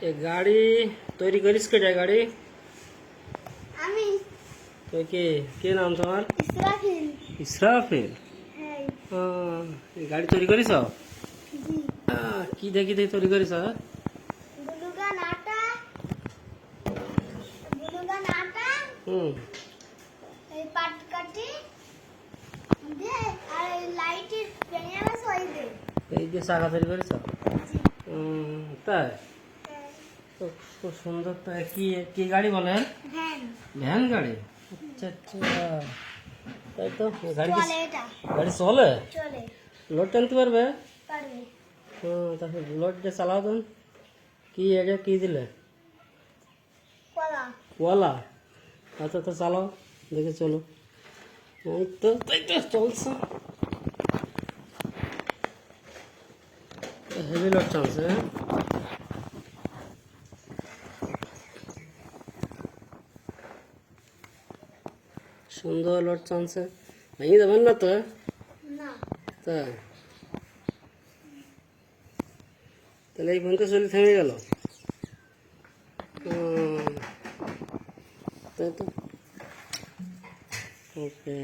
এ গাড়ি তৈরি করিস কে যায় গাড়ি? আমি। তো কে কে নাম তোমার? ইসরাফিল। ইসরাফিল। হ্যাঁ। এই গাড়ি তৈরি করিস? জি। কি দেখি দেখি তৈরি করিস? বুলুগান আটা। বুলুগান আটা। হুম। এই পাটকাঠি দে আর লাইটের প্যানেল সই দে। এই যে চাকা তৈরি করিস? জি। তাই হ্যাঁ। তো খুব সুন্দর। তো কি কি গাড়ি বলেন? ভ্যান। ভ্যান গাড়ি। আচ্ছা আচ্ছা, তাই তো। গাড়ি কি চলে এটা। গাড়ি চলে? চলে। লোড টানতে পারবে? পারবে। তারপর লোড দিয়ে চালাও দেন। কি এটা কি দিলে? কলা। ওয়ালা। আচ্ছা তো চালাও দেখে চলো। এই তো তাই তো চলছে। হেভি লোড চলছে। সুন্দর লোড চলছে। ভেঙে যাবেন না তো? না। তাই তাহলে এই পর্যন্ত চলে থেমে গেল। তাই তো। ওকে।